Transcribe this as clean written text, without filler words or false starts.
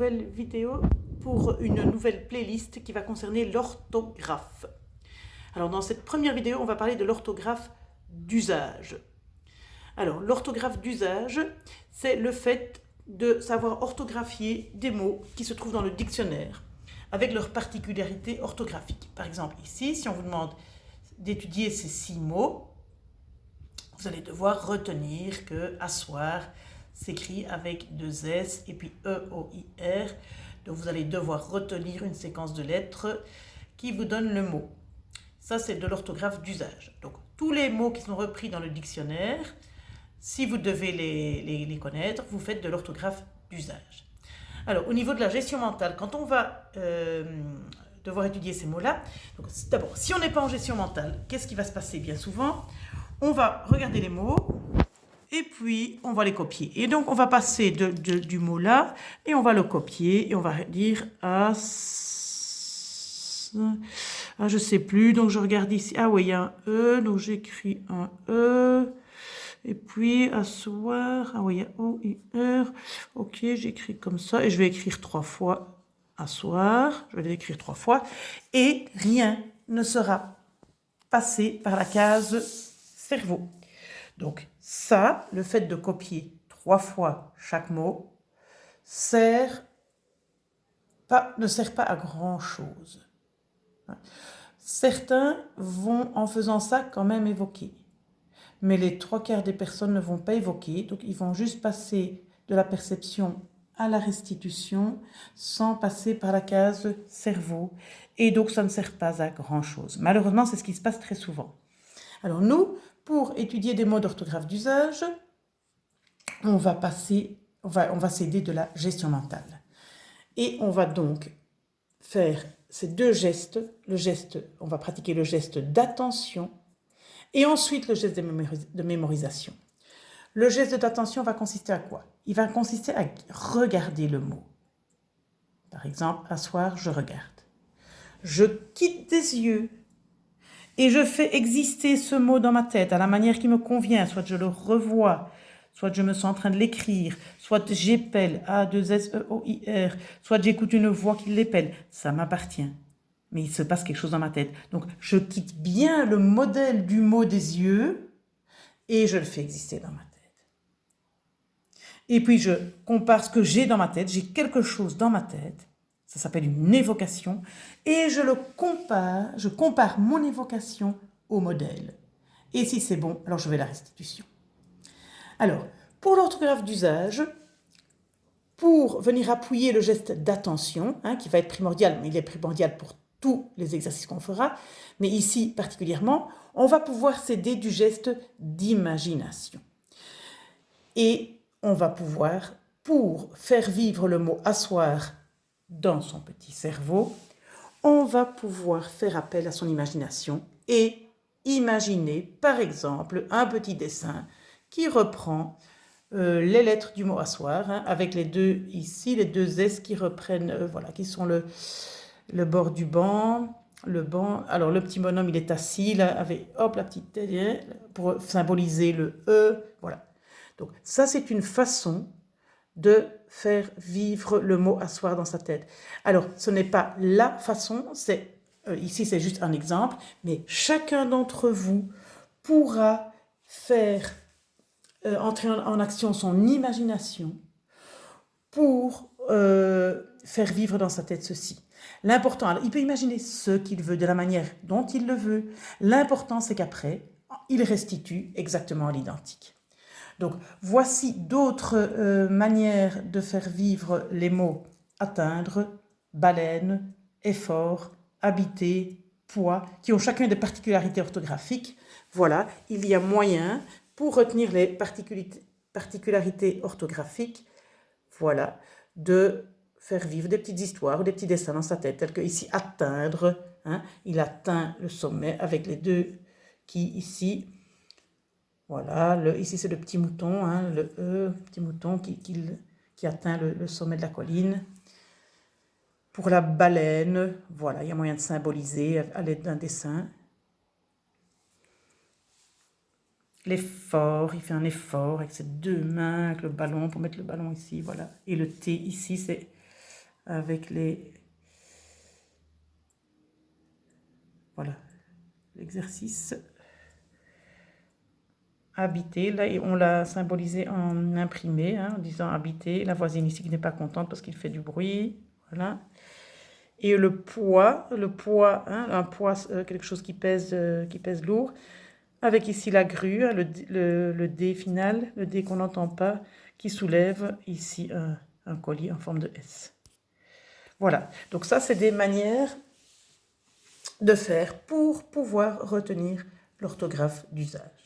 nouvelle vidéo pour une nouvelle playlist qui va concerner l'orthographe. Alors dans cette première vidéo, on va parler de l'orthographe d'usage. Alors l'orthographe d'usage, c'est le fait de savoir orthographier des mots qui se trouvent dans le dictionnaire avec leurs particularités orthographiques. Par exemple ici, si on vous demande d'étudier ces 6 mots, vous allez devoir retenir que asseoir s'écrit avec 2 S et puis E-O-I-R. Donc vous allez devoir retenir une séquence de lettres qui vous donne le mot. Ça, c'est de l'orthographe d'usage. Donc tous les mots qui sont repris dans le dictionnaire, si vous devez les connaître, vous faites de l'orthographe d'usage. Alors au niveau de la gestion mentale, quand on va devoir étudier ces mots-là, d'abord, si on n'est pas en gestion mentale, qu'est-ce qui va se passer bien souvent? On va regarder les mots et puis on va les copier. Et donc on va passer du mot là et on va le copier et on va dire je sais plus, donc je regarde ici. Ah oui, il y a un E, donc j'écris un E. Et puis asseoir, ah oui, il y a O-I-R. Ok, j'écris comme ça et je vais écrire 3 fois asseoir. Je vais l'écrire 3 fois et rien ne sera passé par la case cerveau. Donc ça, le fait de copier 3 fois chaque mot, ne sert pas à grand chose. Certains vont, en faisant ça, quand même évoquer. Mais les 3/4 des personnes ne vont pas évoquer, donc ils vont juste passer de la perception à la restitution sans passer par la case cerveau. Et donc ça ne sert pas à grand chose. Malheureusement, c'est ce qui se passe très souvent. Alors nous, pour étudier des mots d'orthographe d'usage, on va s'aider de la gestion mentale. Et on va donc faire ces 2 gestes. On va pratiquer le geste d'attention et ensuite le geste de mémorisation. Le geste d'attention va consister à quoi? Il va consister à regarder le mot. Par exemple, asseoir, je regarde. Je quitte des yeux et je fais exister ce mot dans ma tête à la manière qui me convient. Soit je le revois, soit je me sens en train de l'écrire, soit j'épelle A-2-S-E-O-I-R, soit j'écoute une voix qui l'épelle. Ça m'appartient. Mais il se passe quelque chose dans ma tête. Donc, je quitte bien le modèle du mot des yeux et je le fais exister dans ma tête. Et puis, je compare ce que j'ai dans ma tête. J'ai quelque chose dans ma tête. Ça s'appelle une évocation. Et je compare mon évocation au modèle. Et si c'est bon, alors je vais à la restitution. Alors, pour l'orthographe d'usage, pour venir appuyer le geste d'attention, qui va être primordial, mais il est primordial pour tous les exercices qu'on fera, mais ici particulièrement, on va pouvoir s'aider du geste d'imagination. Et on va pouvoir, pour faire vivre le mot asseoir dans son petit cerveau, on va pouvoir faire appel à son imagination et imaginer, par exemple, un petit dessin qui reprend les lettres du mot asseoir, avec les 2 ici, les 2 S qui reprennent, qui sont le bord du banc, le banc. Alors le petit bonhomme, il est assis là, avec la petite tête pour symboliser le E, voilà. Donc ça, c'est une façon de faire vivre le mot asseoir dans sa tête. Alors, ce n'est pas la façon, ici c'est juste un exemple, mais chacun d'entre vous pourra faire entrer en action son imagination pour faire vivre dans sa tête ceci. L'important, alors, il peut imaginer ce qu'il veut de la manière dont il le veut. L'important, c'est qu'après, il restitue exactement à l'identique. Donc, voici d'autres manières de faire vivre les mots atteindre, baleine, effort, habiter, poids, qui ont chacun des particularités orthographiques. Voilà, il y a moyen pour retenir les particularités orthographiques, voilà, de faire vivre des petites histoires ou des petits dessins dans sa tête, tels que ici atteindre, il atteint le sommet avec les 2 qui ici, voilà, ici c'est le petit mouton, le E, petit mouton qui atteint le sommet de la colline. Pour la baleine, voilà, il y a moyen de symboliser à l'aide d'un dessin. L'effort, il fait un effort avec ses 2 mains, avec le ballon, pour mettre le ballon ici, voilà. Et le T ici, c'est avec voilà, l'exercice habiter. Là, on l'a symbolisé en imprimé, hein, en disant habiter. La voisine ici qui n'est pas contente parce qu'il fait du bruit. Voilà. Et le poids, hein, un poids, quelque chose qui pèse lourd. Avec ici la grue, hein, le dé final, le dé qu'on n'entend pas, qui soulève ici un colis en forme de S. Voilà, donc ça c'est des manières de faire pour pouvoir retenir l'orthographe d'usage.